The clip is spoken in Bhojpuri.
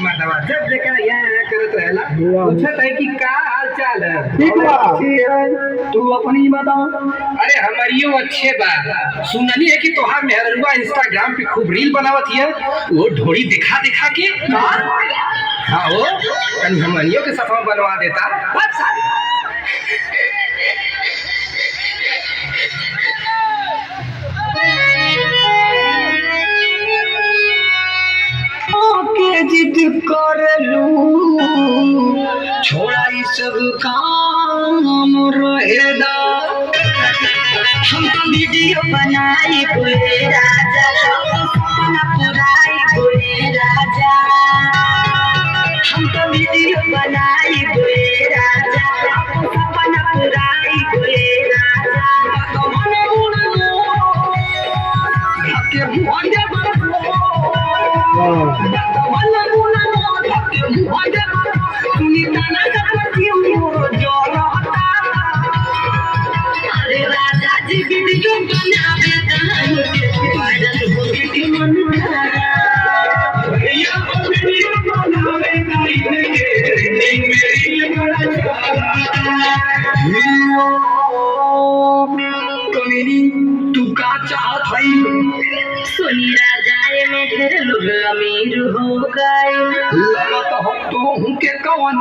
मर्दवा जब देखा यहाँ करत रहला पूछत है कि का हाल चाल है। ठीक बा तू अपनी बताओ। अरे हमारियो अच्छे बा। सुननी है कि तोहार मेहररुआ इंस्टाग्राम पे खूब रील बनावत है, वो ढोड़ी दिखा दिखा के। हाँ वो तनी हमनियो के सफा बनवा देता। के जिद कर लू छोड़ा ई सब काम रहेदा। हम तो वीडियो बनाई बोले राजा, सपना पुराई बोले राजा। हम तो वीडियो बनाई बोले राजा, सपना पुराई बोले राजा। के भुआंगे अरे राजा जी वीडियो बनावे वायरल हो गई मन तू का चाहत हई? सोनी राजा में ढेर लोग अमीर हो गए। लगत हो तो के कवन